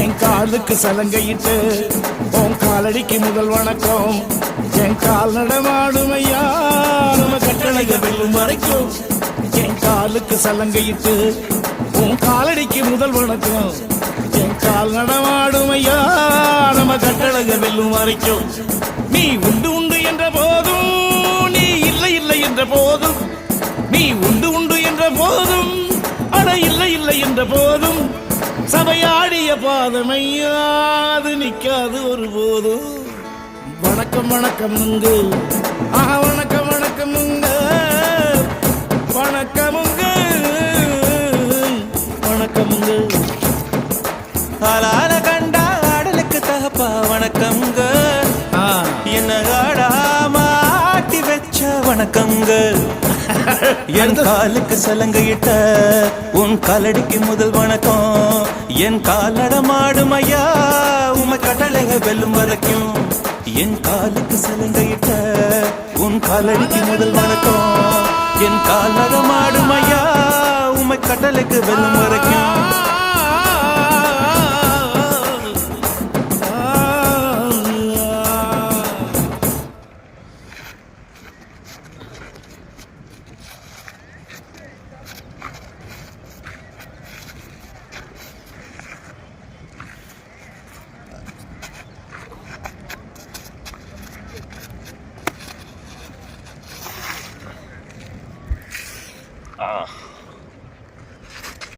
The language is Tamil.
என் காலுக்கு சலங்கையிட்டு உன் காலடிக்கு முதல் வணக்கம். என் கால் நடமாடுமையா நம்ம கட்டளைக வெல்லும் வரைக்கும். என் காலுக்கு சலங்கையிட்டு உன் காலடிக்கு முதல் வணக்கம். என் கால் நடமாடுமையா நம்ம கட்டளைக வெல்லும் வரைக்கும். நீ உண்டு உண்டு என்ற போதும், நீ இல்லை இல்லை என்ற போதும், நீ உண்டு உண்டு என்ற போதும், அட இல்லை இல்லை என்ற போதும், சபையாடிய பாதமையா அது நிக்காது ஒரு போதும். வணக்கம் வணக்கமுங்க, வணக்கம் வணக்கமுங்க, வணக்கமுங்க, வணக்கமுங்க. ஆளால கண்டா ஆடலுக்கு தகப்பா வணக்கம்ங்க. என்ன ஆடாம ஆட்டி வச்ச வணக்கம்ங்க. என் காலுக்கு சலங்கையிட்ட உன் காலடிக்கு முதல் வணக்கம். என் காலடமாடும் ஐயா உமை கட்டளைக வெல்லும் வரைக்கும். என் காலுக்கு சலங்கையிட்ட உன் காலடிக்கு முதல் வணக்கம். என் காலடமாடும் ஐயா உமை கட்டளைக்கு வெல்லும் வரைக்கும்.